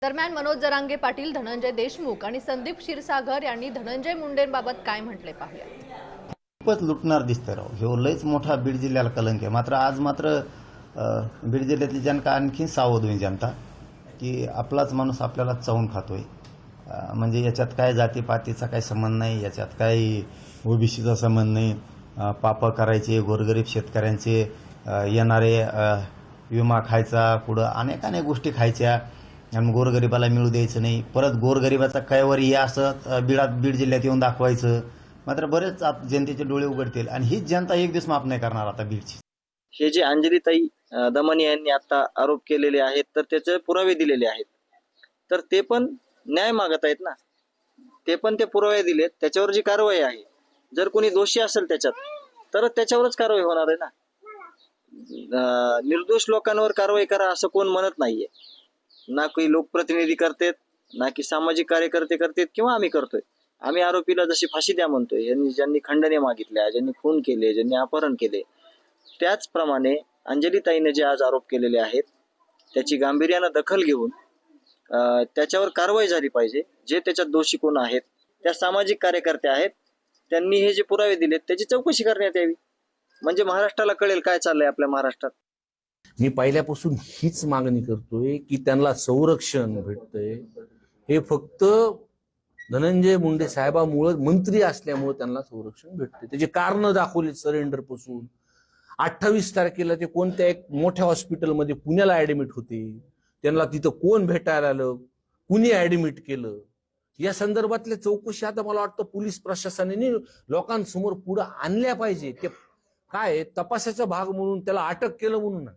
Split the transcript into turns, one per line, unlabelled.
दरम्यान मनोज जरांगे पाटील, धनंजय देशमुख आणि संदीप क्षीरसागर यांनी धनंजय मुंडेंबाबत काय म्हटले पाहूया.
खूपच लुटणार दिसतं राव. ह्यो लयच मोठा बीड जिल्ह्याला कलंक आहे. मात्र आज बीड जिल्ह्यातली जनता आणखी सावध होईल जनता की आपलाच माणूस आपल्याला चावून खातोय. म्हणजे याच्यात काय जातीपातीचा काही संबंध नाही, याच्यात काही ओबीसीचा संबंध नाही. पाप करायचे गोरगरीब शेतकऱ्यांचे, येणारे विमा खायचा, पुढं अनेक गोष्टी खायच्या आणि गोरगरिबाला मिळू द्यायचं नाही. परत गोरगरिबाचा कैवर हे असं बीड जिल्ह्यात येऊन दाखवायचं. मात्र बरेच जनतेचे डोळे उघडतील आणि हीच जनता एक दिवस माफ नाही करणार आता बीडची.
हे जे अंजलीताई दमनी यांनी आता आरोप केलेले आहेत तर त्याचे पुरावे दिलेले आहेत, तर ते पण न्याय मागत आहेत ना. ते पण ते पुरावे दिलेत, त्याच्यावर जी कारवाई आहे, जर कोणी दोषी असेल त्याच्यात तर त्याच्यावरच कारवाई होणार आहे ना. निर्दोष लोकांवर कारवाई करा असं कोण म्हणत नाहीये. ना काही लोकप्रतिनिधी करतेत, ना की सामाजिक कार्यकर्ते करतेत किंवा आम्ही करतोय. आम्ही आरोपीला जशी फाशी द्या म्हणतोय, ज्यांनी खंडने मागितल्या, ज्यांनी खून केले, ज्यांनी अपहरण केले, त्याचप्रमाणे अंजलीताईने जे आज आरोप केलेले आहेत त्याची गांभीर्यानं दखल घेऊन त्याच्यावर कारवाई झाली पाहिजे. जे त्याच्यात दोषी कोण आहेत, त्या सामाजिक कार्यकर्त्या आहेत, त्यांनी हे जे पुरावे दिलेत त्याची चौकशी करण्यात यावी. म्हणजे महाराष्ट्राला कळेल काय चाललंय आपल्या महाराष्ट्रात.
मी पहिल्यापासून हीच मागणी करतोय की त्यांना संरक्षण भेटतंय हे फक्त धनंजय मुंडे साहेबामुळे, मंत्री असल्यामुळे त्यांना संरक्षण भेटते. त्याचे कारण दाखवले सरेंडर पासून. 28 तारखेला ते कोणत्या एक मोठ्या हॉस्पिटलमध्ये पुण्याला ऍडमिट होते. त्यांना तिथं कोण भेटायला आलं, कुणी ऍडमिट केलं, या संदर्भातल्या चौकशी आता मला वाटतं पोलीस प्रशासनाने लोकांसमोर पुढे आणल्या पाहिजे. ते काय तपासाचा भाग म्हणून त्याला अटक केलं म्हणून